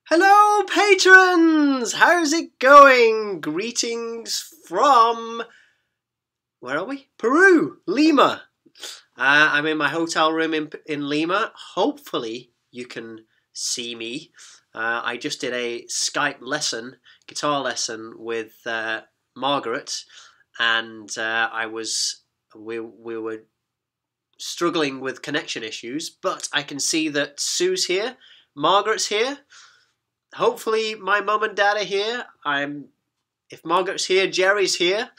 Hello, patrons! How's it going? Greetings from... where are we? Peru, Lima. I'm in my hotel room in Lima. Hopefully you can see me. I just did a Skype lesson, guitar lesson with Margaret, and we were struggling with connection issues, but I can see that Sue's here, Margaret's here. Hopefully my mum and dad are here. If Margaret's here, Jerry's here.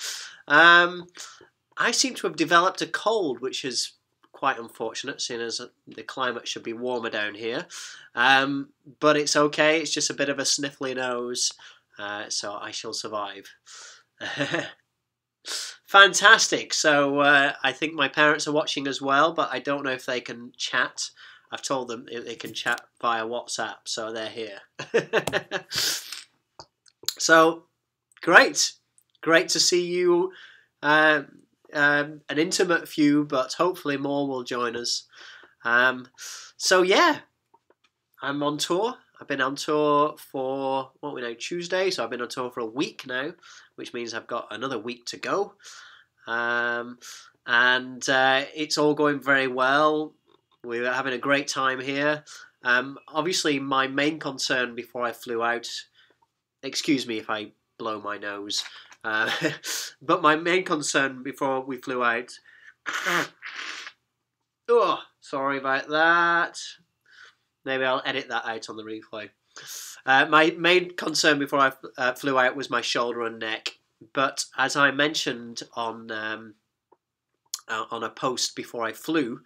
I seem to have developed a cold, which is quite unfortunate, seeing as the climate should be warmer down here. But it's okay. It's just a bit of a sniffly nose, so I shall survive. Fantastic. So I think my parents are watching as well, but I don't know if they can chat. I've told them they can chat via WhatsApp, so they're here. So, great to see you. An intimate few, but hopefully more will join us. So yeah, I'm on tour. I've been on tour for, what we know, Tuesday, so I've been on tour for a week now, which means I've got another week to go. And it's all going very well. We're having a great time here. Obviously, my main concern before I flew out, excuse me if I blow my nose, but my main concern before we flew out, oh, sorry about that. Maybe I'll edit that out on the replay. My main concern before I flew out was my shoulder and neck. But as I mentioned on a post before I flew,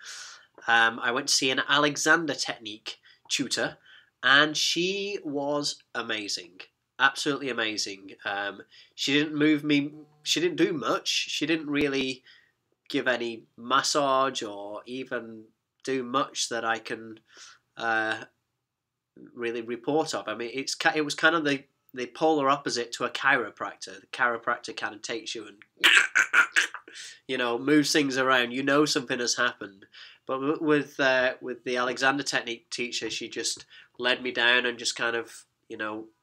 I went to see an Alexander technique tutor, and she was amazing. Absolutely amazing. She didn't move me. She didn't do much. She didn't really give any massage or even do much that I can really report of. I mean, it was kind of the polar opposite to a chiropractor. The chiropractor kind of takes you and moves things around. You know something has happened. But with the Alexander technique teacher, she just led me down and just kind of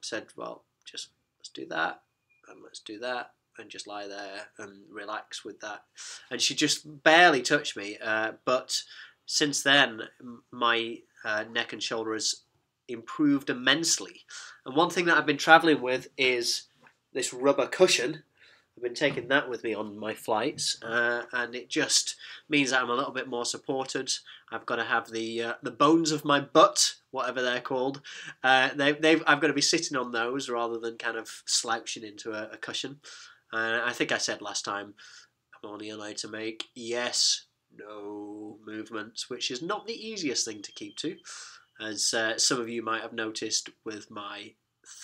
said, well, just let's do that and let's do that and just lie there and relax with that. And she just barely touched me. But since then, my neck and shoulder has improved immensely. And one thing that I've been traveling with is this rubber cushion. I've been taking that with me on my flights, and it just means that I'm a little bit more supported. I've got to have the bones of my butt, whatever they're called. I've got to be sitting on those rather than kind of slouching into a cushion. I think I said last time I'm only allowed to make yes, no movements, which is not the easiest thing to keep to, as some of you might have noticed with my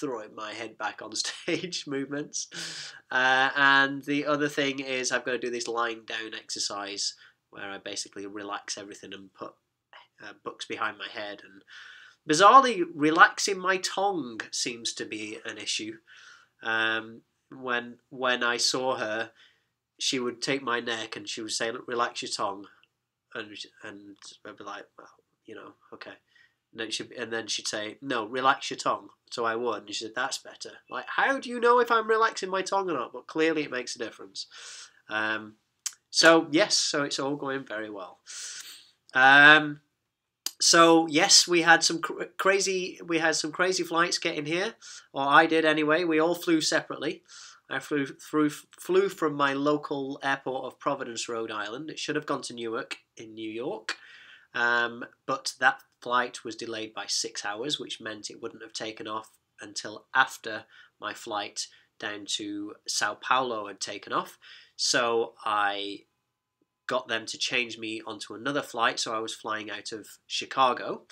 throwing my head back on stage movements. And the other thing is I've got to do this lying down exercise where I basically relax everything and put books behind my head. And bizarrely, relaxing my tongue seems to be an issue. When I saw her, she would take my neck and she would say, "Look, relax your tongue," and I'd be like, "Well, okay." And then she'd say, "No, relax your tongue." So I would, and she said, "That's better." Like, how do you know if I'm relaxing my tongue or not? But clearly it makes a difference. So yes, so it's all going very well. So yes, we had some crazy flights getting here, or I did anyway. We all flew separately. I flew from my local airport of Providence, Rhode Island. It should have gone to Newark in New York. But that flight was delayed by 6 hours, which meant it wouldn't have taken off until after my flight down to Sao Paulo had taken off. So I got them to change me onto another flight, so I was flying out of Chicago.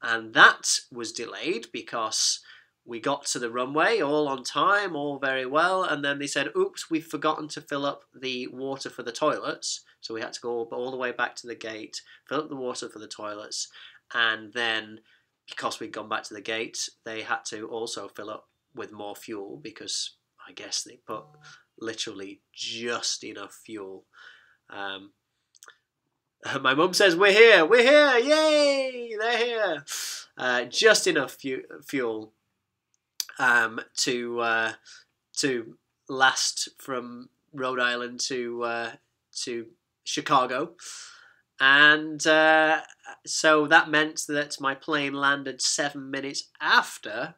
And that was delayed because we got to the runway all on time, all very well, and then they said, "Oops, we've forgotten to fill up the water for the toilets." So we had to go all the way back to the gate, fill up the water for the toilets, and then because we'd gone back to the gate, they had to also fill up with more fuel because I guess they put literally just enough fuel. My mum says, we're here, yay, they're here. Just enough fuel to last from Rhode Island to Chicago, and so that meant that my plane landed 7 minutes after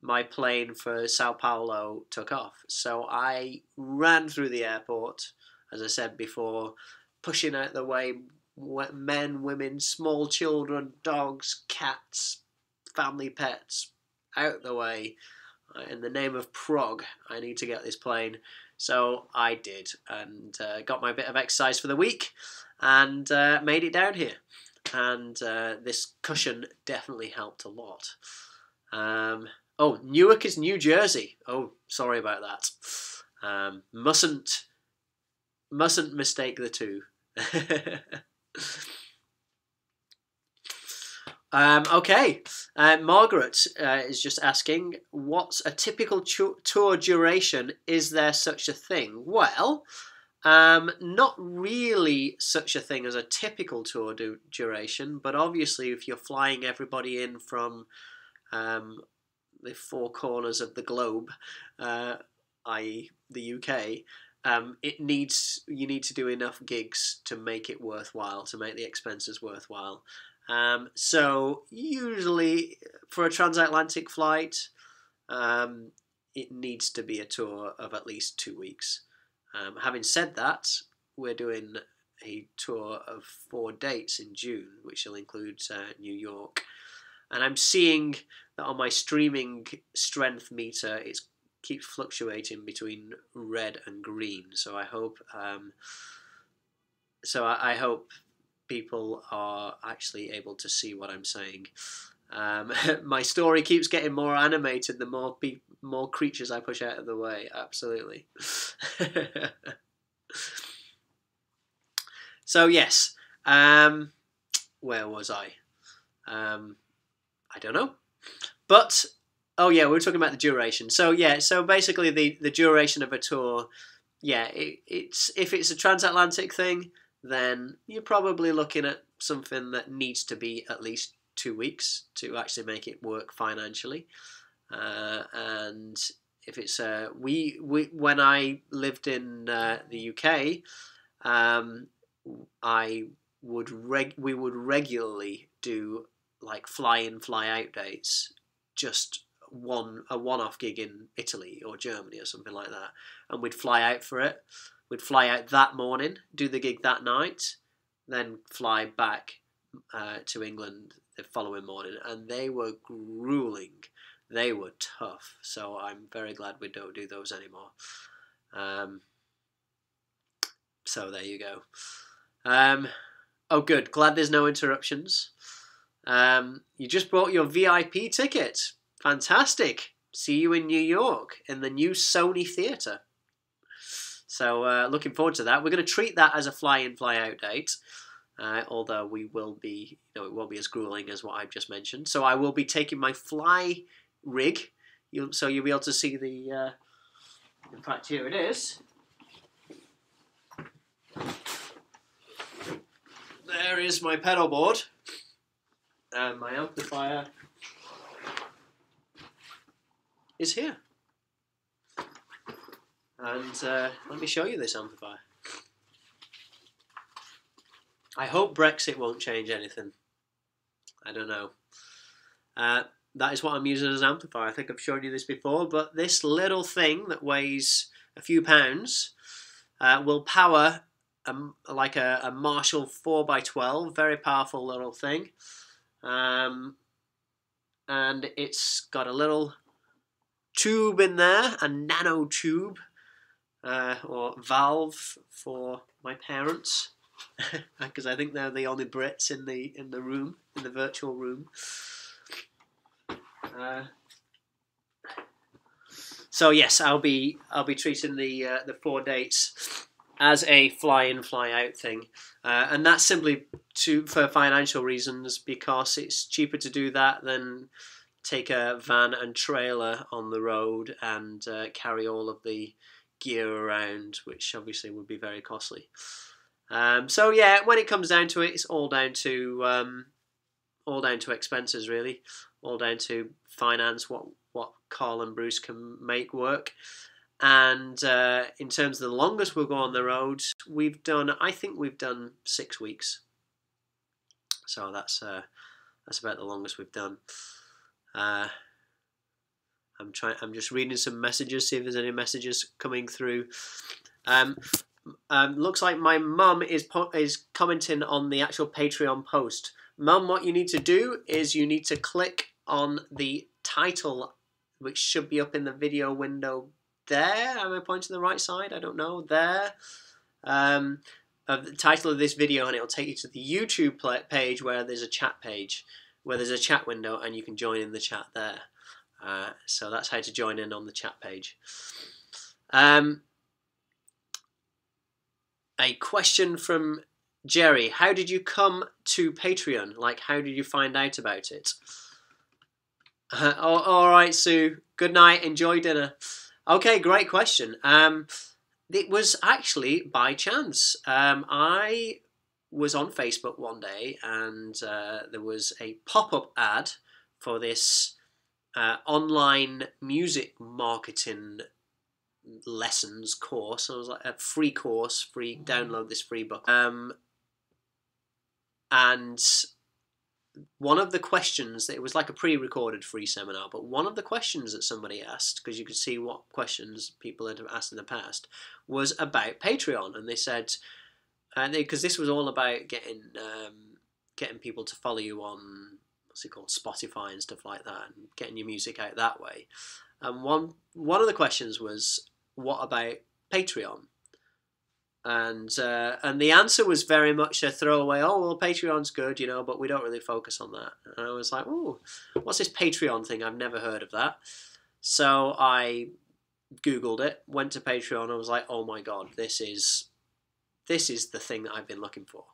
my plane for Sao Paulo took off. So I ran through the airport, as I said before, pushing out the way men, women, small children, dogs, cats, family pets, out the way. In the name of prog, I need to get this plane. So I did, and got my bit of exercise for the week, and made it down here. And this cushion definitely helped a lot. Oh, Newark is New Jersey. Oh, sorry about that. Mustn't mistake the two. Okay, Margaret is just asking, what's a typical tour duration? Is there such a thing? Well, not really such a thing as a typical tour duration, but obviously if you're flying everybody in from the four corners of the globe, i.e. the UK, you need to do enough gigs to make it worthwhile, to make the expenses worthwhile. So usually for a transatlantic flight, it needs to be a tour of at least 2 weeks. Having said that, we're doing a tour of 4 dates in June, which will include New York. And I'm seeing that on my streaming strength meter, it keeps fluctuating between red and green. So I hope, I hope people are actually able to see what I'm saying. My story keeps getting more animated the more creatures I push out of the way. Absolutely. So yes, where was I? I don't know. But oh yeah, we were talking about the duration. So yeah, so basically the duration of a tour, yeah, it's if it's a transatlantic thing, then you're probably looking at something that needs to be at least 2 weeks to actually make it work financially. And if it's we when I lived in the UK, we would regularly do like fly in, fly out dates, just a one-off gig in Italy or Germany or something like that, and we'd fly out for it. We'd fly out that morning, do the gig that night, then fly back to England the following morning, and they were grueling. They were tough, so I'm very glad we don't do those anymore. So there you go. Oh, good. Glad there's no interruptions. You just bought your VIP ticket. Fantastic. See you in New York in the new Sony Theatre. So looking forward to that. We're going to treat that as a fly-in, fly-out date. Although we will be, it won't be as grueling as what I've just mentioned. So I will be taking my fly rig. So you'll be able to see the. In fact, here it is. There is my pedal board and my amplifier is here. And let me show you this amplifier. I hope Brexit won't change anything. I don't know. That is what I'm using as an amplifier. I think I've shown you this before, but this little thing that weighs a few pounds will power like a Marshall 4x12, very powerful little thing. And it's got a little tube in there, a nano tube, or valve for my parents, because I think they're the only Brits in the room, in the virtual room. So yes, I'll be treating the 4 dates as a fly-in, fly-out thing, and that's simply for financial reasons, because it's cheaper to do that than take a van and trailer on the road and carry all of the gear around, which obviously would be very costly. So yeah, when it comes down to it, it's all down to expenses, really, all down to finance, what Carl and Bruce can make work. And in terms of the longest we'll go on the road, I think we've done 6 weeks. So that's about the longest we've done. I'm just reading some messages, see if there's any messages coming through. Looks like my mum is commenting on the actual Patreon post. Mum, what you need to do is you need to click on the title, which should be up in the video window there. Am I pointing to the right side? I don't know. There. Of the title of this video, and it'll take you to the YouTube page where there's a chat page, where there's a chat window, and you can join in the chat there. So that's how to join in on the chat page. A question from Jerry. How did you come to Patreon? Like, how did you find out about it? All right, Sue. Good night. Enjoy dinner. Okay, great question. It was actually by chance. I was on Facebook one day, and there was a pop-up ad for this online music marketing lessons course. So it was like a free course, download this free book. And one of the questions, it was like a pre-recorded free seminar, but one of the questions that somebody asked, because you could see what questions people had asked in the past, was about Patreon. And they said, because this was all about getting people to follow you on, what's it called, Spotify and stuff like that, and getting your music out that way. And one of the questions was, what about Patreon? And the answer was very much a throwaway. Oh, well, Patreon's good, but we don't really focus on that. And I was like, oh, what's this Patreon thing? I've never heard of that. So I Googled it, went to Patreon, and was like, oh my god, this is the thing that I've been looking for.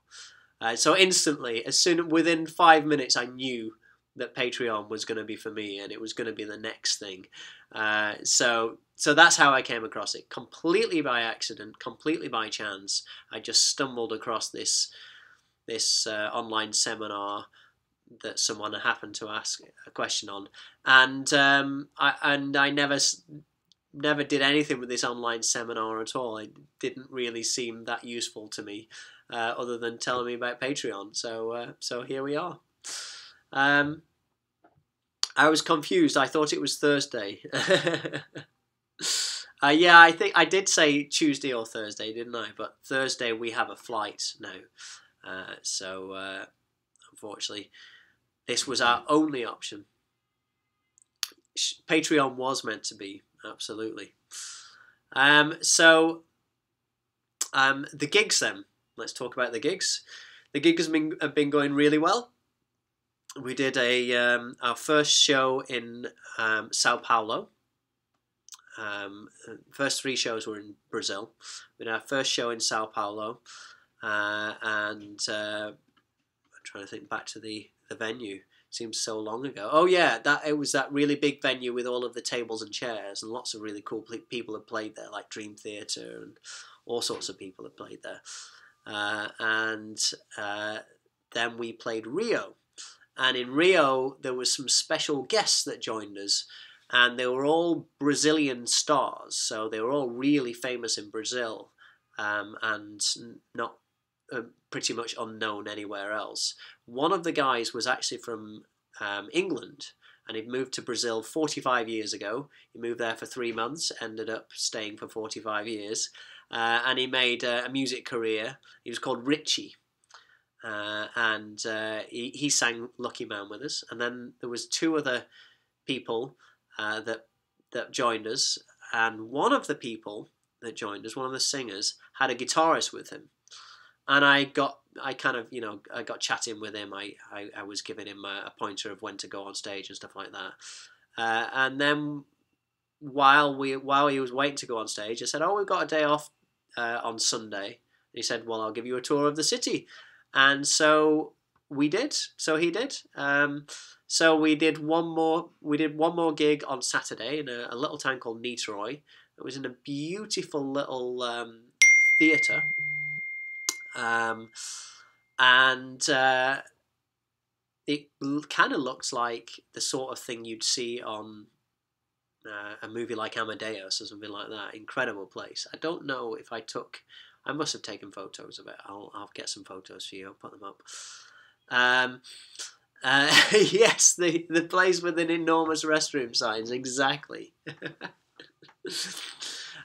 So instantly, within 5 minutes, I knew that Patreon was going to be for me, and it was going to be the next thing. So that's how I came across it, completely by accident, completely by chance. I just stumbled across this online seminar that someone happened to ask a question on, and I never did anything with this online seminar at all. It didn't really seem that useful to me, other than telling me about Patreon. So here we are. I was confused. I thought it was Thursday. Yeah, I think I did say Tuesday or Thursday, didn't I? But Thursday we have a flight now. So unfortunately, this was our only option. Patreon was meant to be, absolutely. So the gigs then. Let's talk about the gigs. The gigs have been going really well. We did our first show in Sao Paulo. First 3 shows were in Brazil. We did our first show in Sao Paulo, and I'm trying to think back to the venue. Seems so long ago. Oh yeah, it was that really big venue with all of the tables and chairs, and lots of really cool people had played there, like Dream Theater and all sorts of people had played there. And then we played Rio. And in Rio, there was some special guests that joined us, and they were all Brazilian stars. So they were all really famous in Brazil, and not pretty much unknown anywhere else. One of the guys was actually from England, and he'd moved to Brazil 45 years ago. He moved there for 3 months, ended up staying for 45 years, and he made a music career. He was called Richie. And he sang Lucky Man with us, and then there was 2 other people that joined us, and one of the people that joined us, one of the singers, had a guitarist with him, and I got chatting with him. I was giving him a pointer of when to go on stage and stuff like that, and then while he was waiting to go on stage, I said, "Oh, we've got a day off on Sunday." And he said, "Well, I'll give you a tour of the city." And so we did. So he did. So we did one more gig on Saturday in a little town called Niterói. It was in a beautiful little theatre, and it kind of looked like the sort of thing you'd see on a movie like Amadeus or something like that. Incredible place. I don't know if I must have taken photos of it. I'll get some photos for you. I'll put them up. Yes, the place with an enormous restroom signs, exactly.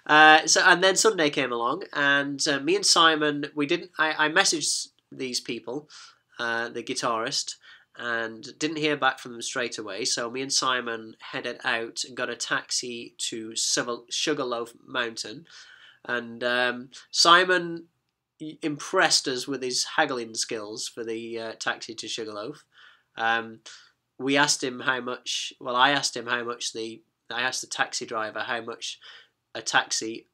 And then Sunday came along, and me and Simon, we didn't. I messaged these people, the guitarist, and didn't hear back from them straight away. So me and Simon headed out and got a taxi to Sugarloaf Mountain, and Simon impressed us with his haggling skills for the taxi to Sugarloaf. We asked him how much. Well, I asked him how much I asked the taxi driver how much a taxi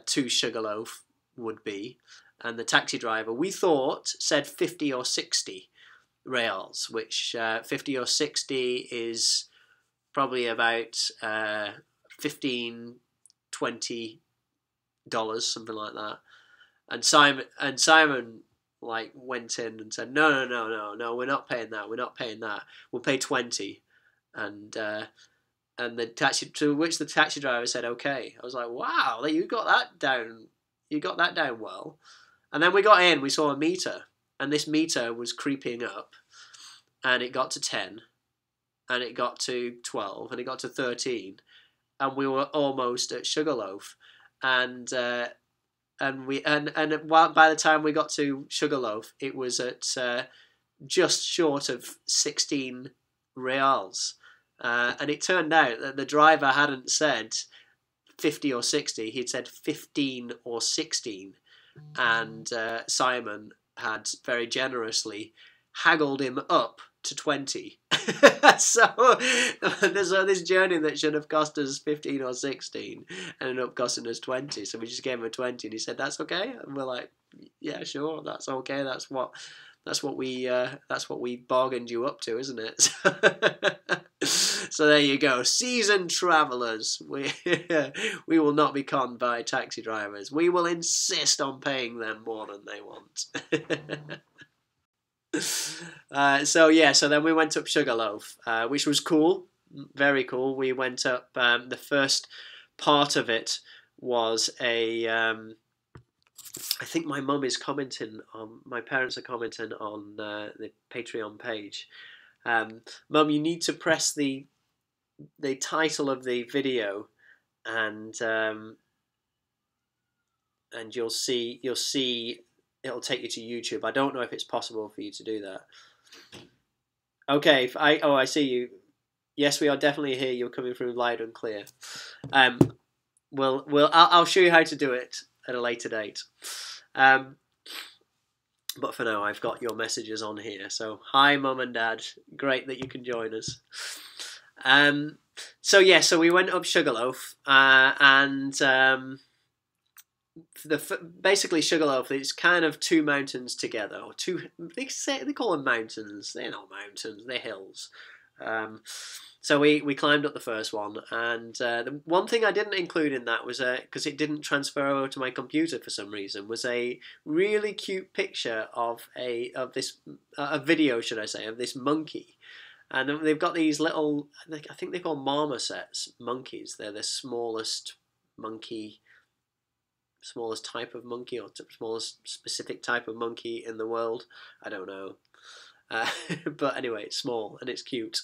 to Sugarloaf would be, and the taxi driver, we thought, said 50 or 60 reals, which 50 or 60 is probably about 15, $20, something like that. And Simon like went in and said, no, we're not paying that. We're not paying that. We'll pay 20. And the taxi, to which the taxi driver said, okay. I was like, wow, you got that down. You got that down well. And then we got in, we saw a meter, and this meter was creeping up, and it got to 10, and it got to 12, and it got to 13, and we were almost at Sugarloaf, and by the time we got to Sugarloaf, it was at just short of 16 reals. And it turned out that the driver hadn't said 50 or 60, he'd said 15 or 16. And Simon had very generously haggled him up to 20. So there's this journey that should have cost us 15 or 16 ended up costing us 20. So we just gave him a 20, and he said, that's okay. And we're like, yeah, sure, that's okay. That's what we bargained you up to, isn't it? So there you go. Seasoned travellers. We will not be conned by taxi drivers. We will insist on paying them more than they want. So then we went up Sugarloaf, which was cool, very cool. We went up. The first part of it was I think my mum is commenting on. My parents are commenting on the Patreon page. Mum, you need to press the title of the video, and you'll see it'll take you to YouTube. I don't know if it's possible for you to do that. Okay, I see you. Yes, we are definitely here. You're coming through loud and clear. I'll show you how to do it at a later date. But for now, I've got your messages on here. So, hi, Mum and Dad. Great that you can join us. So we went up Sugarloaf, and basically Sugarloaf is kind of two mountains together, or they call them mountains. They're not mountains; they're hills. So we climbed up the first one, and the one thing I didn't include in that was because it didn't transfer over to my computer for some reason, was a really cute picture of a video, should I say, of this monkey. And they've got these little, I think they're called marmosets monkeys. They're the smallest type of monkey, or smallest specific type of monkey in the world. I don't know. But anyway, it's small and it's cute,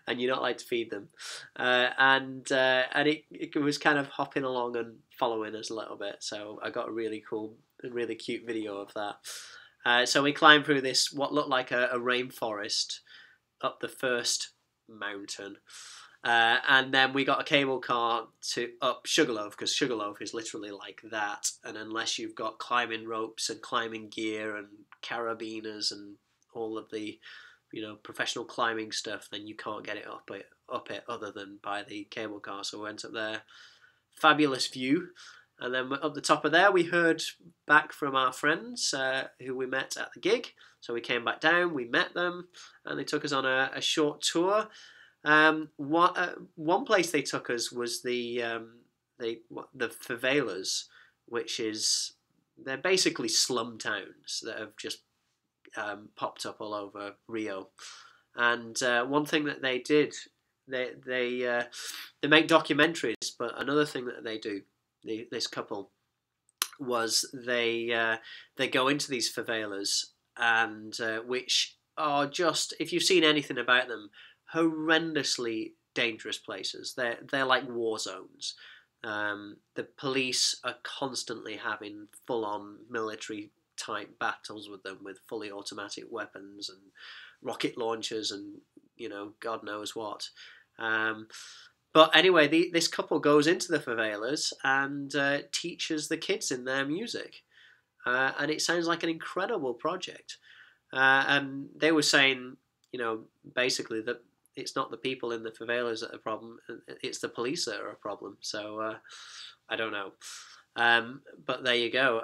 and you're not allowed to feed them. And it was kind of hopping along and following us a little bit. So I got a really cute video of that. So we climbed through this, what looked like a rainforest, up the first mountain. And then we got a cable car to up Sugarloaf, because Sugarloaf is literally like that. And unless you've got climbing ropes and climbing gear and carabiners and all of the, professional climbing stuff, then you can't get it up it other than by the cable car. So we went up there. Fabulous view. And then up the top of there, we heard back from our friends who we met at the gig. So we came back down, we met them, and they took us on a short tour. One place they took us was the favelas, which is, they're basically slum towns that have just popped up all over Rio. And one thing that they did they make documentaries. But another thing that they do, this couple, was they go into these favelas, and which are just, if you've seen anything about them, horrendously dangerous places. They're like war zones. The police are constantly having full on military type battles with them, with fully automatic weapons and rocket launchers and God knows what. But anyway, this couple goes into the favelas and teaches the kids in their music. And it sounds like an incredible project. And they were saying, basically that it's not the people in the favelas that are a problem, it's the police that are a problem. So I don't know. But there you go.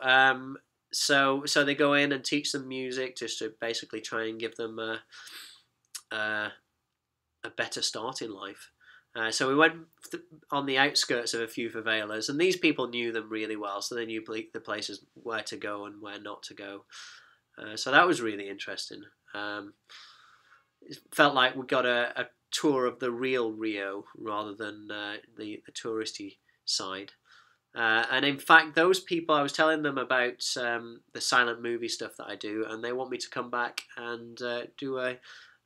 So they go in and teach them music just to basically try and give them a better start in life. So we went on the outskirts of a few favelas, and these people knew them really well, so they knew the places where to go and where not to go. So that was really interesting. It felt like we got a tour of the real Rio rather than the touristy side. And in fact, those people, I was telling them about the silent movie stuff that I do, and they want me to come back and do a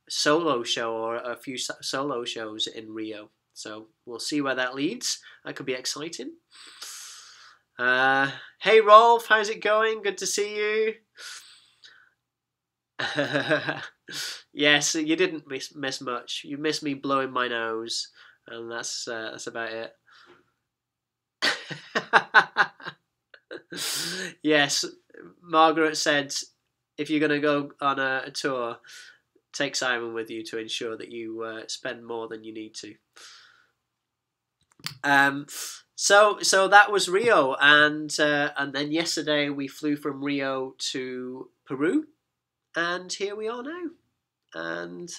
solo show or a few solo shows in Rio. So we'll see where that leads. That could be exciting. Hey Rolf, how's it going? Good to see you. Yes, you didn't miss much. You missed me blowing my nose, and that's about it. Yes, Margaret said if you're going to go on a tour, take Simon with you to ensure that you spend more than you need to. So that was Rio, and then yesterday we flew from Rio to Peru, and here we are now, and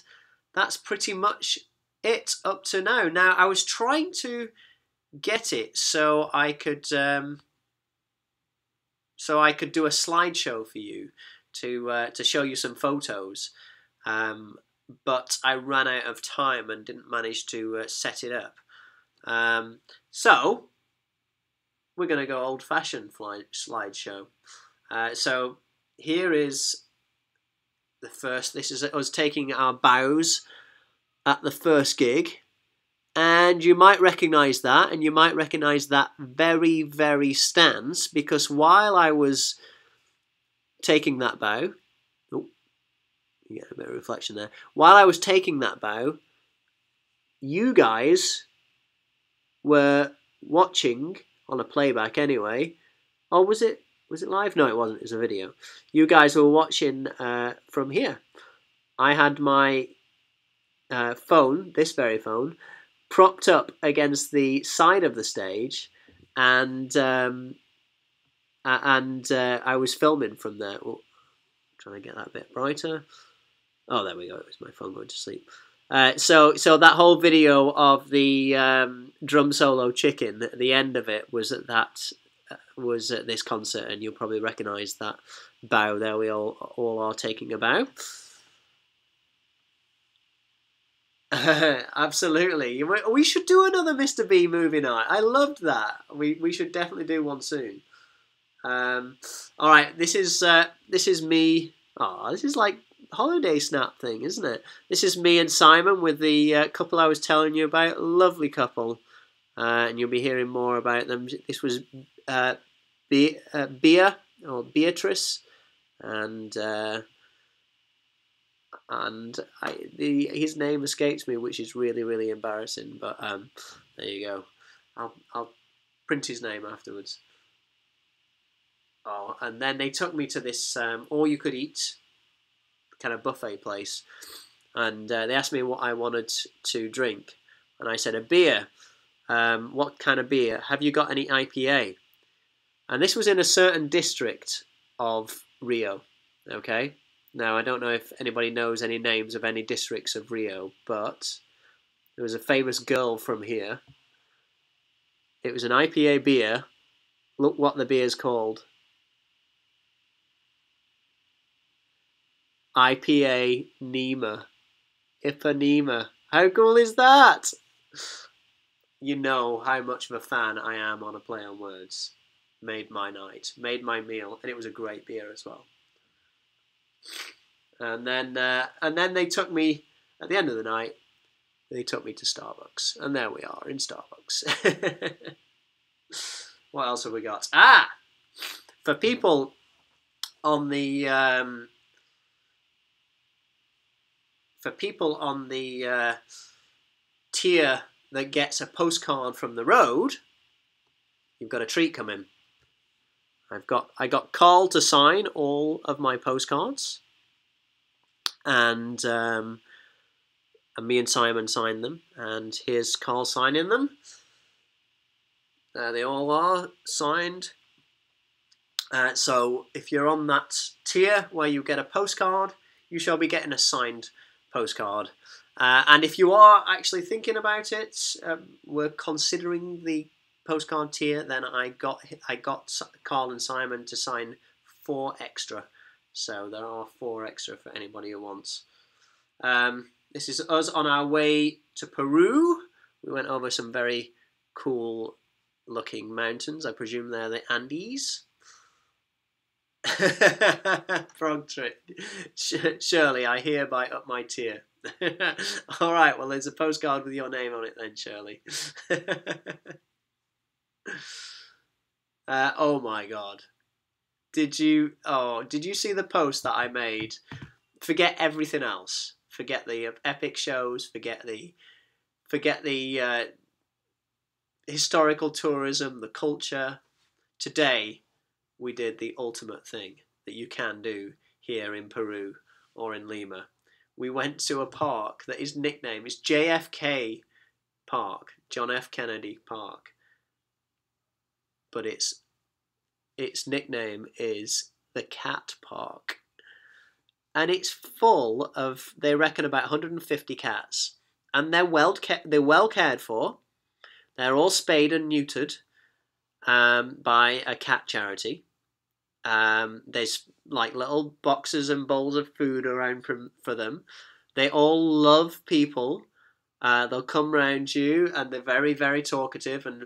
that's pretty much it up to now. Now I was trying to get it so I could do a slideshow for you to show you some photos. But I ran out of time and didn't manage to set it up. So we're going to go old-fashioned slideshow. So here is the first. This is us taking our bows at the first gig. And you might recognise that, and you might recognise that very, very stance, because while I was taking that bow, you get a bit of reflection there. While I was taking that bow, you guys were watching on a playback anyway. Or was it live? No, it wasn't. It was a video. You guys were watching from here. I had my phone, this very phone, propped up against the side of the stage, and I was filming from there. Oh, trying to get that a bit brighter. Oh, there we go. It was my phone going to sleep. So that whole video of the drum solo chicken, the end of it was was at this concert, and you'll probably recognise that bow there. We all are taking a bow. Absolutely. We should do another Mr. B movie night. I loved that. We should definitely do one soon. All right, this is me. Oh, this is like holiday snap thing, isn't it? This is me and Simon with the couple I was telling you about. Lovely couple, and you'll be hearing more about them. This was Bea or Beatrice, and his name escapes me, which is really, really embarrassing. But there you go. I'll print his name afterwards. Oh, and then they took me to this all-you-could-eat kind of buffet place, and they asked me what I wanted to drink, and I said a beer. What kind of beer? Have you got any IPA? And this was in a certain district of Rio. Okay. Now, I don't know if anybody knows any names of any districts of Rio, but there was a famous girl from here. It was an IPA beer. Look what the beer's called. IPA Nima. Ipanema. How cool is that? You know how much of a fan I am on a play on words. Made my night, made my meal, and it was a great beer as well. And then they took me at the end of the night. They took me to Starbucks, and there we are in Starbucks. What else have we got? For people on the tier that gets a postcard from the road, you've got a treat coming. I got Carl to sign all of my postcards, and me and Simon signed them, and here's Carl signing them. There they all are signed. So if you're on that tier where you get a postcard, you shall be getting a signed postcard. And if you are actually thinking about it, we're considering the postcard tier, then I got Carl and Simon to sign 4 extra. So there are 4 extra for anybody who wants. This is us on our way to Peru. We went over some very cool looking mountains. I presume they're the Andes. Frog trick. Shirley, I hereby up my tier. All right, well, there's a postcard with your name on it then, Shirley. Oh my God. Did you see the post that I made? Forget everything else. Forget the epic shows. Forget the historical tourism, the culture. Today, we did the ultimate thing that you can do here in Peru or in Lima. We went to a park that his nickname is JFK Park, John F. Kennedy Park. But its nickname is the Cat Park. And it's full of, they reckon, about 150 cats. And they're well cared for. They're all spayed and neutered by a cat charity. There's like little boxes and bowls of food around for them. They all love people. They'll come round you, and they're very, very talkative. And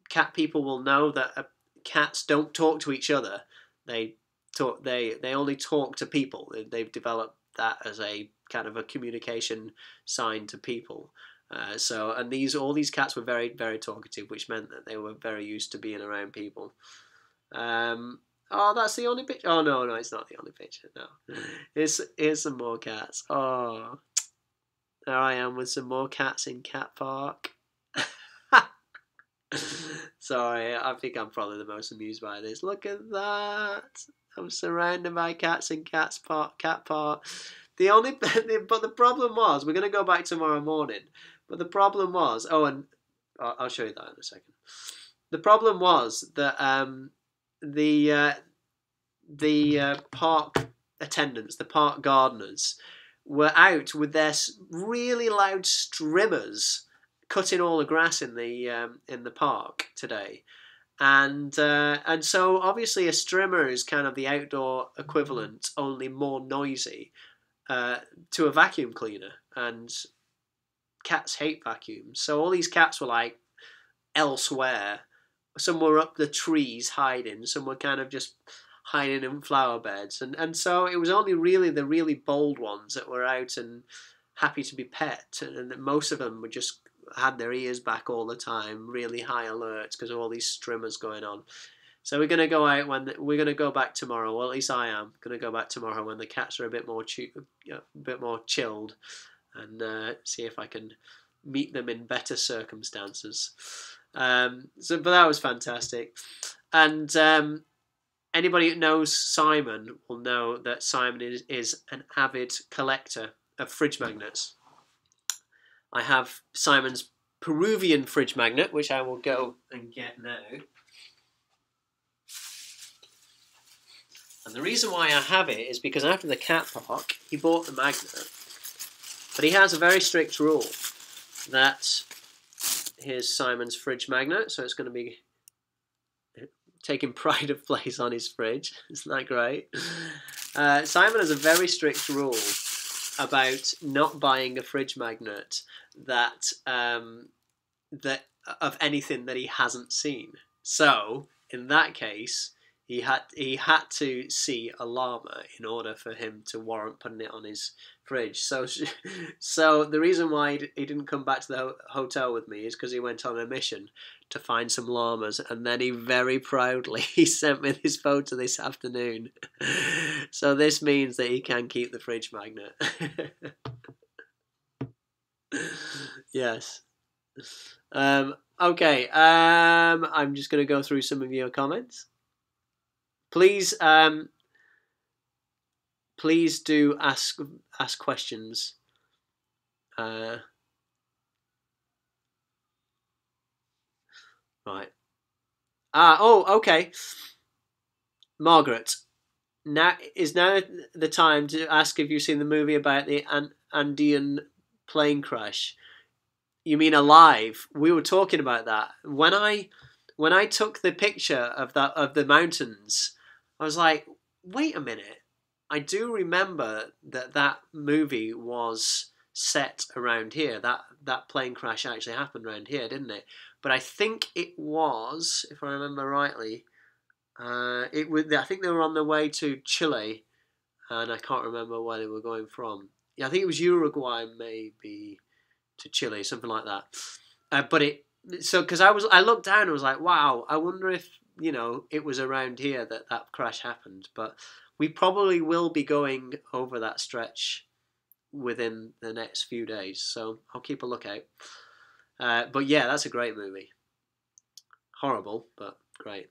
cat people will know that cats don't talk to each other. They only talk to people. They've developed that as a kind of a communication sign to people. All these cats were very, very talkative, which meant that they were very used to being around people. Oh, that's the only picture. Oh no, it's not the only picture. No, here's some more cats. Oh, there I am with some more cats in Cat Park. Sorry, I think I'm probably the most amused by this. Look at that! I'm surrounded by cats in Cat Park. But the problem was, we're going to go back tomorrow morning. But the problem was, and I'll show you that in a second. The problem was that the park attendants, the park gardeners, were out with their really loud strimmers, cutting all the grass in the park today, and so obviously a strimmer is kind of the outdoor equivalent, only more noisy, to a vacuum cleaner, and cats hate vacuums. So all these cats were like elsewhere. Some were up the trees hiding. Some were kind of just hiding in flower beds, and so it was only really the really bold ones that were out and happy to be pet, and most of them were just had their ears back all the time, really high alert because of all these strimmers going on. So we're going to go out we're going to go back tomorrow. Well, at least I am going to go back tomorrow when the cats are a bit more chilled, and see if I can meet them in better circumstances. But that was fantastic, and anybody who knows Simon will know that Simon is an avid collector of fridge magnets. I have Simon's Peruvian fridge magnet, which I will go and get now. And the reason why I have it is because after the cat park, he bought the magnet. But he has a very strict rule that here's Simon's fridge magnet, so it's going to be taking pride of place on his fridge. Isn't that great? Simon has a very strict rule about not buying a fridge magnet that that of anything that he hasn't seen. So in that case, he had to see a llama in order for him to warrant putting it on his fridge. So the reason why he didn't come back to the hotel with me is because he went on a mission to find some llamas, and then he very proudly he sent me this photo this afternoon. So this means that he can keep the fridge magnet. Yes. Okay. I'm just going to go through some of your comments. Please do ask questions. Right. Oh, okay. Margaret, now the time to ask if you've seen the movie about the Andean plane crash. You mean Alive? We were talking about that. When I took the picture of the mountains, I was like, wait a minute. I do remember that movie was set around here. That plane crash actually happened around here, didn't it? But I think it was, if I remember rightly, I think they were on their way to Chile, and I can't remember where they were going from. Yeah, I think it was Uruguay, maybe, to Chile, something like that. Because I looked down and was like, wow, I wonder if it was around here that crash happened. But we probably will be going over that stretch within the next few days, so I'll keep a lookout. But yeah, that's a great movie. Horrible, but great.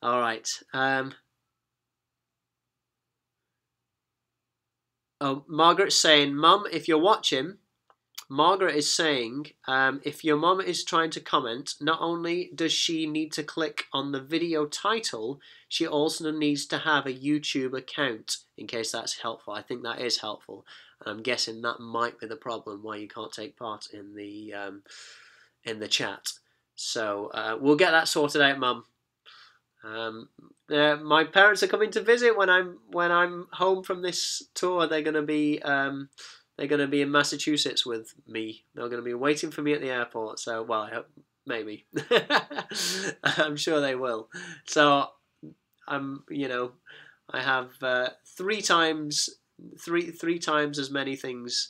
All right. Oh, Margaret's saying, Mum, if you're watching, Margaret is saying, if your mum is trying to comment, not only does she need to click on the video title, she also needs to have a YouTube account, in case that's helpful. I think that is helpful. And I'm guessing that might be the problem why you can't take part in the chat. So we'll get that sorted out, Mum. My parents are coming to visit when I'm home from this tour. They're going to be in Massachusetts with me. They're going to be waiting for me at the airport. So, well, I hope, maybe. I'm sure they will. So, I have three times as many things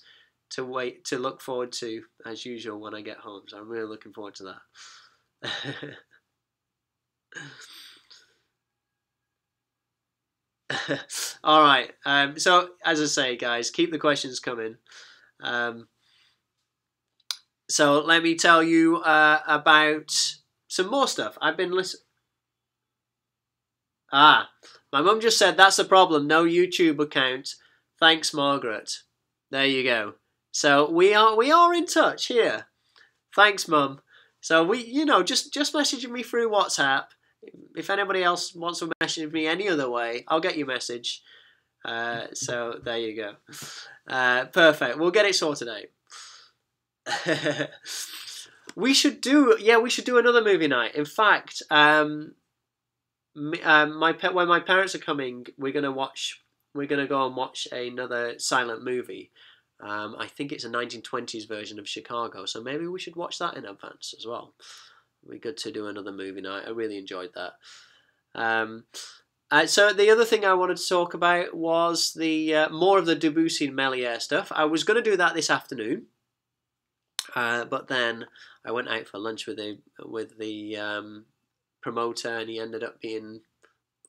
to look forward to as usual when I get home. So I'm really looking forward to that. All right. So as I say, guys, keep the questions coming. So let me tell you about some more stuff. I've been listening. My mum just said that's the problem. No YouTube account. Thanks, Margaret. There you go. So we are in touch here. Thanks, Mum. So we, just messaging me through WhatsApp. If anybody else wants to message me any other way, I'll get your message. So there you go. Perfect. We'll get it sorted out. We should do another movie night. In fact, when my parents are coming, we're gonna go and watch another silent movie. I think it's a 1920s version of Chicago, so maybe we should watch that in advance as well. It'd be good to do another movie night. I really enjoyed that. So the other thing I wanted to talk about was the more of the Debussy and Méliès stuff. I was going to do that this afternoon, but then I went out for lunch with the promoter, and he ended up being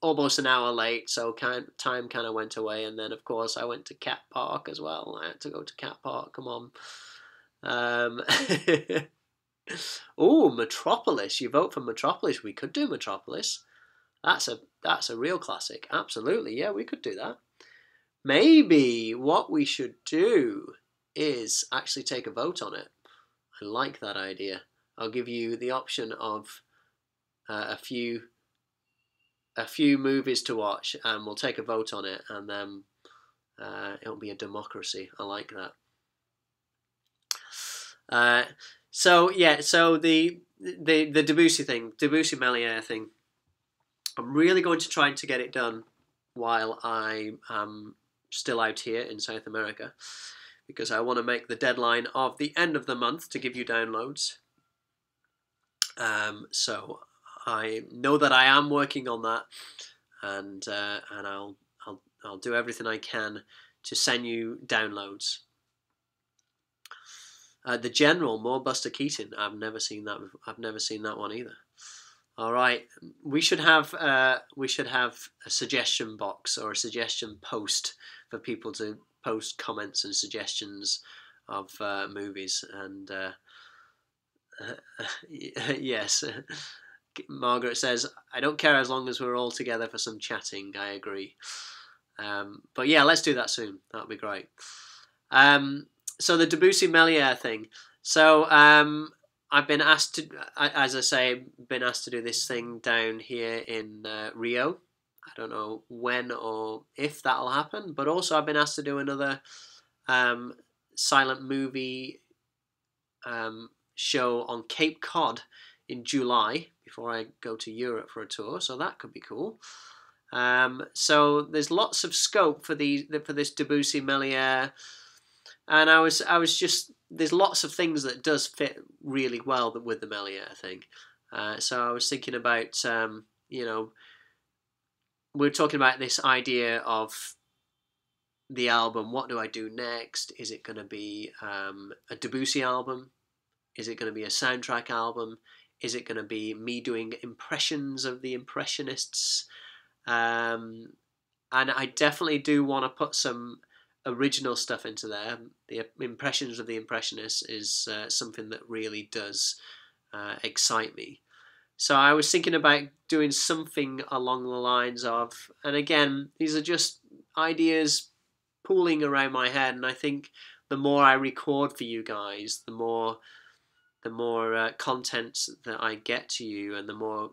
almost an hour late, so time kind of went away. And then, of course, I went to Cat Park as well. I had to go to Cat Park. Come on. Oh, Metropolis. You vote for Metropolis. We could do Metropolis. That's a real classic. Absolutely. Yeah, we could do that. Maybe what we should do is actually take a vote on it. I like that idea. I'll give you the option of a few movies to watch, and we'll take a vote on it, and then it'll be a democracy. I like that. So the Debussy thing, Debussy Méliès thing, I'm really going to try to get it done while I am still out here in South America, because I want to make the deadline of the end of the month to give you downloads. So I know that I am working on that, and I'll do everything I can to send you downloads. The General, more Buster Keaton. I've never seen that. I've never seen that one either. All right, we should have a suggestion box or a suggestion post for people to post comments and suggestions of movies. And yes, Margaret says, I don't care as long as we're all together for some chatting. I agree. But yeah, let's do that soon. That would be great. So the Debussy Melier thing. So I've been asked to, as I say, been asked to do this thing down here in Rio. I don't know when or if that'll happen, but also I've been asked to do another silent movie show on Cape Cod in July before I go to Europe for a tour. So that could be cool. So there's lots of scope for this Debussy Melier. And I was just, there's lots of things that does fit really well with the Melier thing. So I was thinking about, we're talking about this idea of the album. What do I do next? Is it going to be a Debussy album? Is it going to be a soundtrack album? Is it going to be me doing impressions of the Impressionists? And I definitely do want to put some original stuff into there. The impressions of the Impressionists is something that really does excite me. So I was thinking about doing something along the lines of, and again, these are just ideas pooling around my head, and I think the more I record for you guys, the more content that I get to you, and the more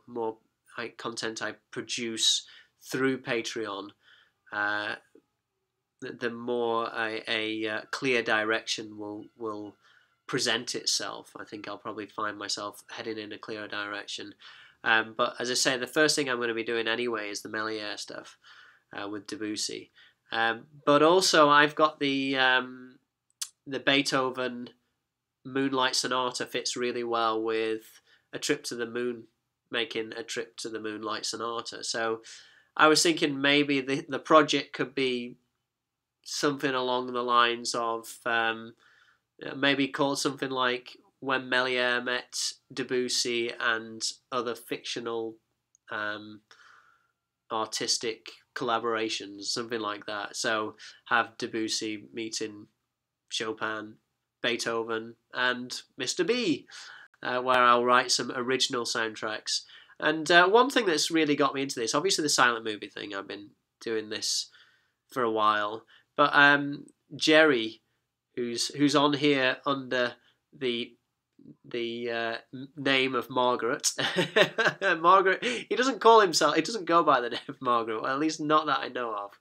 content I produce through Patreon, the more a clear direction will present itself. I think I'll probably find myself heading in a clearer direction. But as I say, the first thing I'm going to be doing anyway is the Melier stuff with Debussy. But also I've got the Beethoven Moonlight Sonata fits really well with A Trip to the Moon, making A Trip to the Moonlight Sonata. So I was thinking maybe the project could be something along the lines of maybe called something like When Melier Met Debussy and Other Fictional Artistic Collaborations, something like that. So have Debussy meeting Chopin, Beethoven, and Mr. B, where I'll write some original soundtracks. And one thing that's really got me into this, obviously the silent movie thing, I've been doing this for a while, but Jerry, who's on here under the name of Margaret, Margaret, he doesn't call himself, he doesn't go by the name of Margaret, well, at least not that I know of,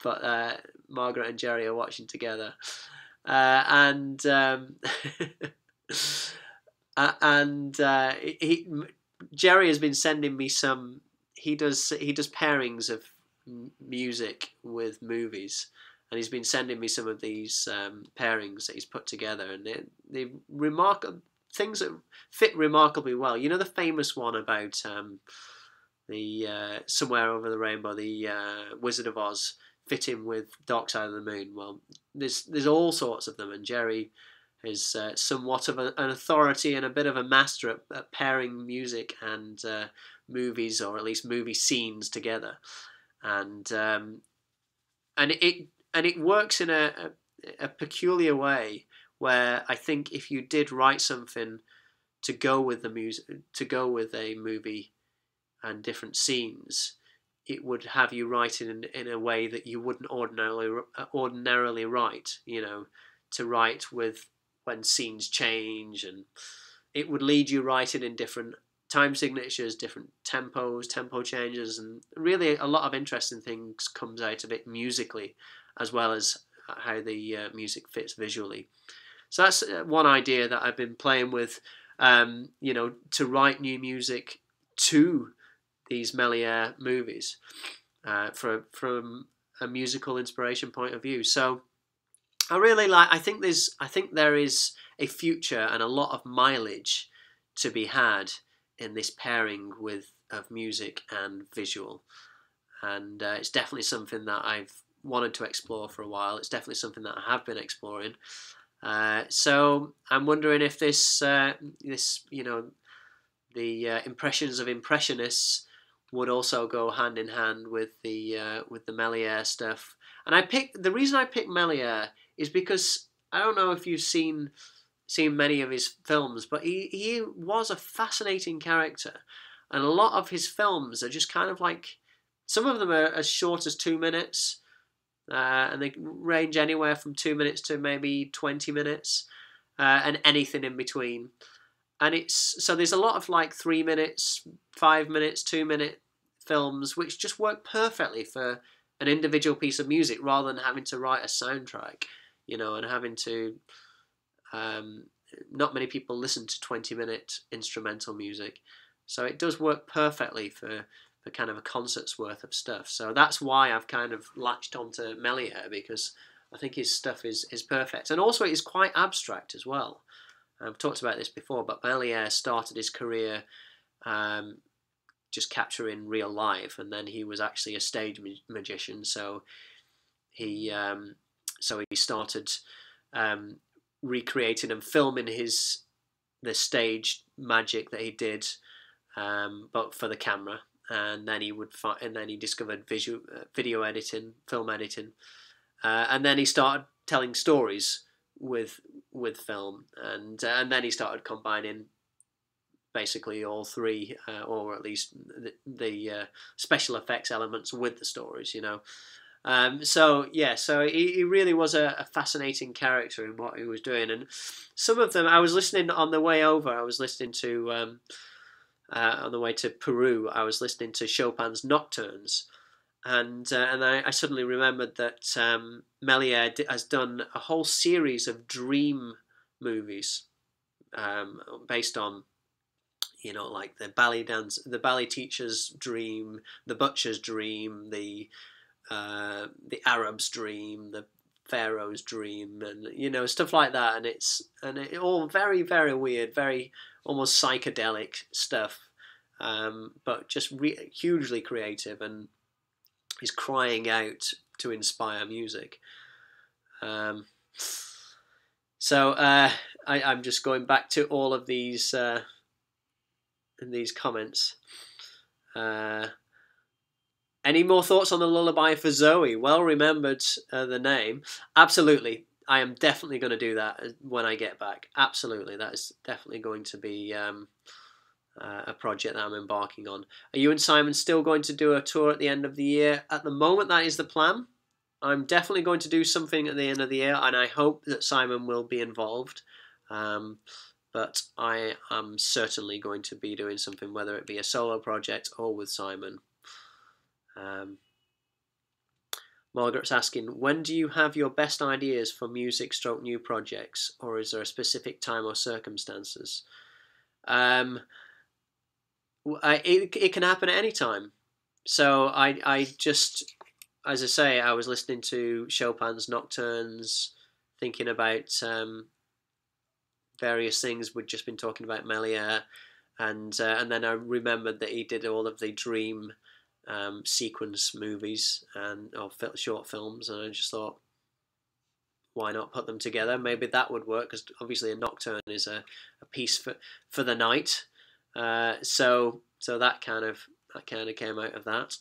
but Margaret and Jerry are watching together, and Jerry has been sending me some. He does pairings of music with movies, and he's been sending me some of these pairings that he's put together, and they remarkable things that fit remarkably well. You know the famous one about the Somewhere Over the Rainbow, the Wizard of Oz fitting with Dark Side of the Moon. Well, there's all sorts of them, and Jerry is somewhat of an authority and a bit of a master at pairing music and movies, or at least movie scenes together, and it works in a peculiar way where I think if you did write something to go with the music, to go with a movie and different scenes, it would have you write it in a way that you wouldn't ordinarily write. You know, to write with when scenes change, and it would lead you writing in different time signatures, different tempos, tempo changes, and really a lot of interesting things comes out of it musically, as well as how the music fits visually. So that's one idea that I've been playing with, to write new music to these Melier movies. from a musical inspiration point of view. So I really like. I think there is a future and a lot of mileage to be had in this pairing of music and visual, and it's definitely something that I've wanted to explore for a while. It's definitely something that I have been exploring. So I'm wondering if this the impressions of impressionists would also go hand in hand with the Melier stuff. And the reason I picked Melier is because I don't know if you've seen many of his films, but he was a fascinating character, and a lot of his films are just kind of like, some of them are as short as 2 minutes, and they range anywhere from 2 minutes to maybe 20 minutes, and anything in between. And there's a lot of like 3 minutes, 5 minutes, 2 minute films which just work perfectly for an individual piece of music, rather than having to write a soundtrack, and having to. Not many people listen to 20-minute instrumental music, so it does work perfectly for kind of a concert's worth of stuff. So that's why I've kind of latched onto Melier, because I think his stuff is perfect, and also it's quite abstract as well. I've talked about this before, but Melier started his career just capturing real life, and then he was actually a stage magician. So he started recreating and filming the stage magic that he did, but for the camera. And then he discovered video editing, film editing, and then he started telling stories with film, and then he started combining basically all three, or at least the special effects elements with the stories, So he really was a fascinating character in what he was doing. And some of them, I was listening on the way over, I was listening to on the way to Peru, I was listening to Chopin's Nocturnes, and I suddenly remembered that Melier has done a whole series of dream movies, based on, like the ballet teacher's dream, the butcher's dream, the Arab's dream, the Pharaoh's dream, and stuff like that. And it all very, very weird, very almost psychedelic stuff, but just hugely creative, and is crying out to inspire music. So I'm just going back to all of these comments. Any more thoughts on the lullaby for Zoe? Well remembered, the name. Absolutely. I am definitely going to do that when I get back. Absolutely. That is definitely going to be a project that I'm embarking on. Are you and Simon still going to do a tour at the end of the year? At the moment, that is the plan. I'm definitely going to do something at the end of the year, and I hope that Simon will be involved. But I am certainly going to be doing something, whether it be a solo project or with Simon. Margaret's asking, when do you have your best ideas for music / new projects, or is there a specific time or circumstances? It can happen at any time. So I just, as I say, I was listening to Chopin's Nocturnes, thinking about various things. We'd just been talking about Melier, and then I remembered that he did all of the dream sequence movies or short films, and I just thought, why not put them together? Maybe that would work, because obviously a nocturne is a piece for the night. So that kind of came out of that.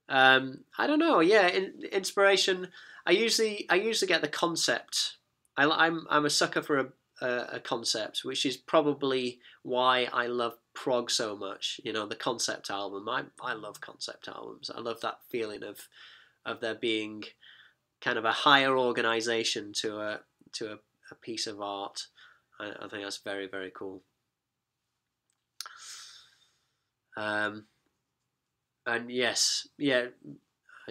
I don't know. Yeah, inspiration. I usually get the concept. I'm a sucker for a concept, which is probably why I love prog so much. The concept album. I love concept albums. I love that feeling of there being kind of a higher organization to a piece of art. I think that's very, very cool. And yes, yeah,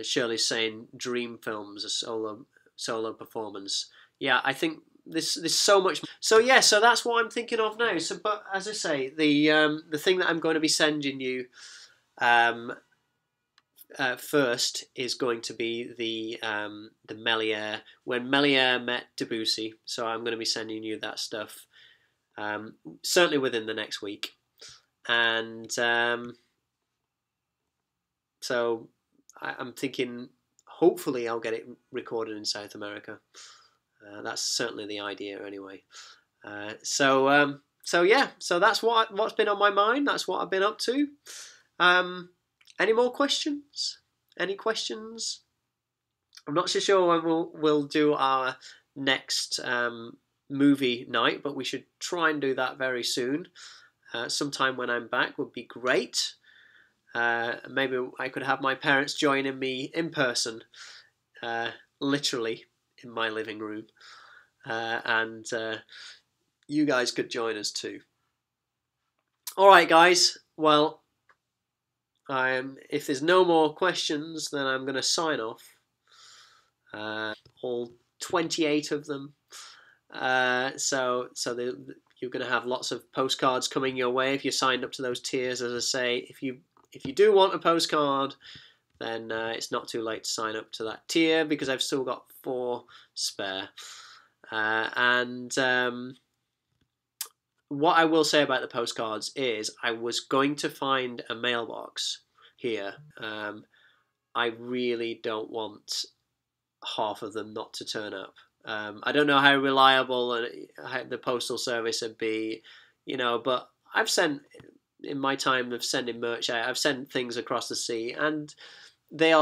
Shirley's saying dream films, a solo performance. Yeah, I think there's so much. So yeah, so that's what I'm thinking of now. So, but as I say, the thing that I'm going to be sending you, first is going to be the Melier, when Melier met Debussy. So I'm going to be sending you that stuff certainly within the next week, and so I'm thinking hopefully I'll get it recorded in South America. That's certainly the idea anyway. So yeah, so that's what's been on my mind. That's what I've been up to. Any more questions? Any questions? I'm not so sure when we'll do our next movie night, but we should try and do that very soon. Sometime when I'm back would be great. Maybe I could have my parents joining me in person, literally in my living room, and you guys could join us too. All right, guys. Well, if there's no more questions, then I'm going to sign off. All 28 of them. So you're going to have lots of postcards coming your way if you signed up to those tiers. As I say, if you do want a postcard, then it's not too late to sign up to that tier, because I've still got 4 spare. What I will say about the postcards is I was going to find a mailbox here. I really don't want half of them not to turn up. I don't know how reliable the postal service would be, but I've sent, in my time of sending merch out, I've sent things across the sea, and there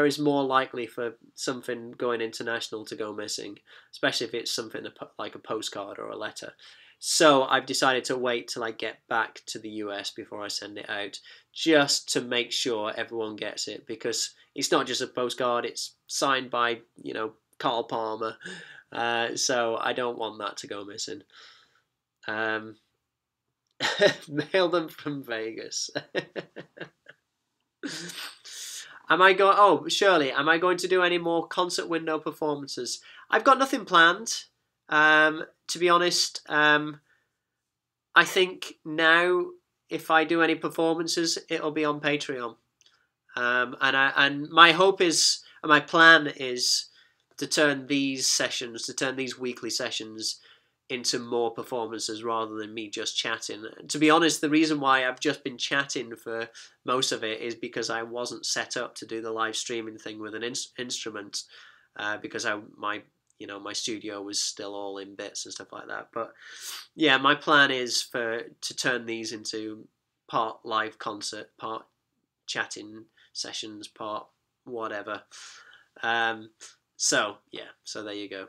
is more likely for something going international to go missing, especially if it's something like a postcard or a letter. So I've decided to wait till I get back to the US before I send it out, just to make sure everyone gets it, because it's not just a postcard, it's signed by, Carl Palmer, so I don't want that to go missing. Mail them from Vegas. Shirley, am I going to do any more concert window performances? I've got nothing planned. To be honest, I think now if I do any performances, it'll be on Patreon. And my hope is, and my plan is, to turn these weekly sessions into more performances rather than me just chatting. To be honest, the reason why I've just been chatting for most of it is because I wasn't set up to do the live streaming thing with an instrument, because my studio was still all in bits and stuff like that. But yeah, my plan is to turn these into part live concert, part chatting sessions, part whatever. So there you go.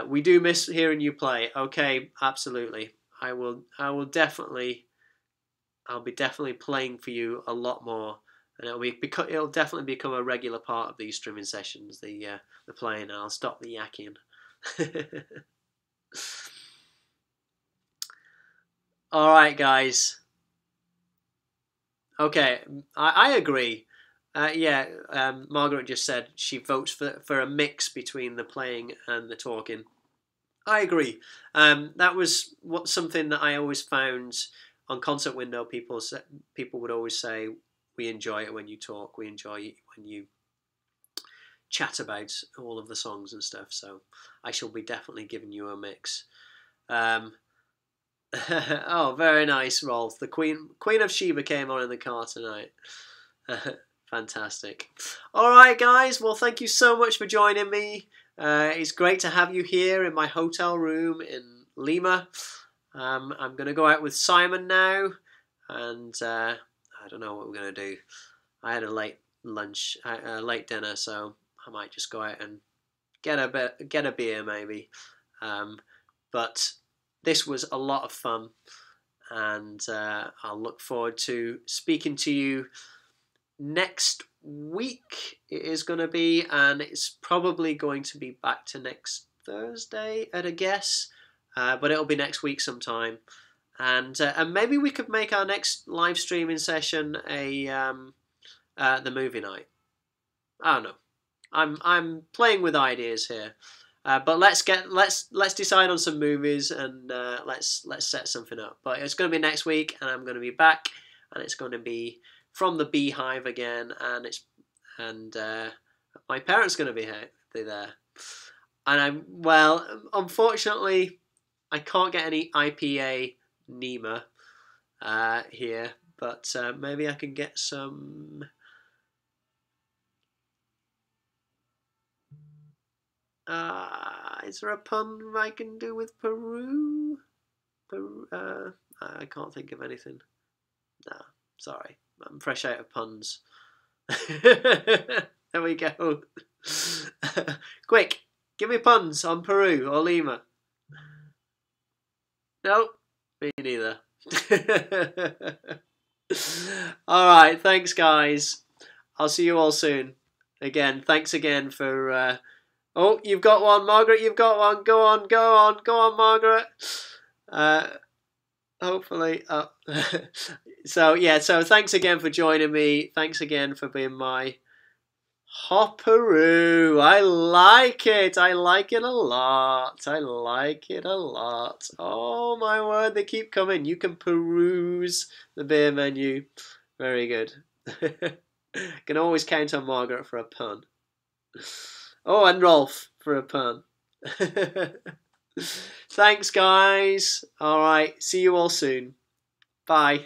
We do miss hearing you play. Okay, absolutely. I'll be definitely playing for you a lot more, and it'll definitely become a regular part of these streaming sessions. The playing. I'll stop the yakking. All right, guys. Okay, I agree. Margaret just said she votes for a mix between the playing and the talking. I agree. That was something that I always found on concert window. People would always say, we enjoy it when you talk, we enjoy it when you chat about all of the songs and stuff. So I shall be definitely giving you a mix. Oh, very nice, Rolf. The Queen of Sheba came on in the car tonight. Fantastic. All right, guys. Well, thank you so much for joining me. It's great to have you here in my hotel room in Lima. I'm going to go out with Simon now, and I don't know what we're going to do. I had a late lunch, late dinner, so I might just go out and get a beer maybe. But this was a lot of fun, and I'll look forward to speaking to you next week. It is going to be, and it's probably going to be back to next Thursday at a guess, but it'll be next week sometime, and maybe we could make our next live streaming session the movie night. I don't know. I'm playing with ideas here, but let's decide on some movies, and let's set something up. But it's going to be next week, and I'm going to be back, and it's going to be from the beehive again, and my parents are going to be there. And unfortunately, I can't get any IPA Nema here, but maybe I can get some. Is there a pun I can do with Peru? I can't think of anything. No, sorry, I'm fresh out of puns. There we go. Quick, give me puns on Peru or Lima. Nope, me neither. Alright, thanks guys. I'll see you all soon. Again, thanks again for... Oh, you've got one, Margaret, you've got one. Go on, Margaret. Hopefully. So thanks again for joining me. Thanks again for being my Hopperoo. I like it a lot. Oh my word, they keep coming. You can peruse the beer menu. Very good. Can always count on Margaret for a pun. Oh, and Rolf for a pun. Thanks, guys. All right. See you all soon. Bye.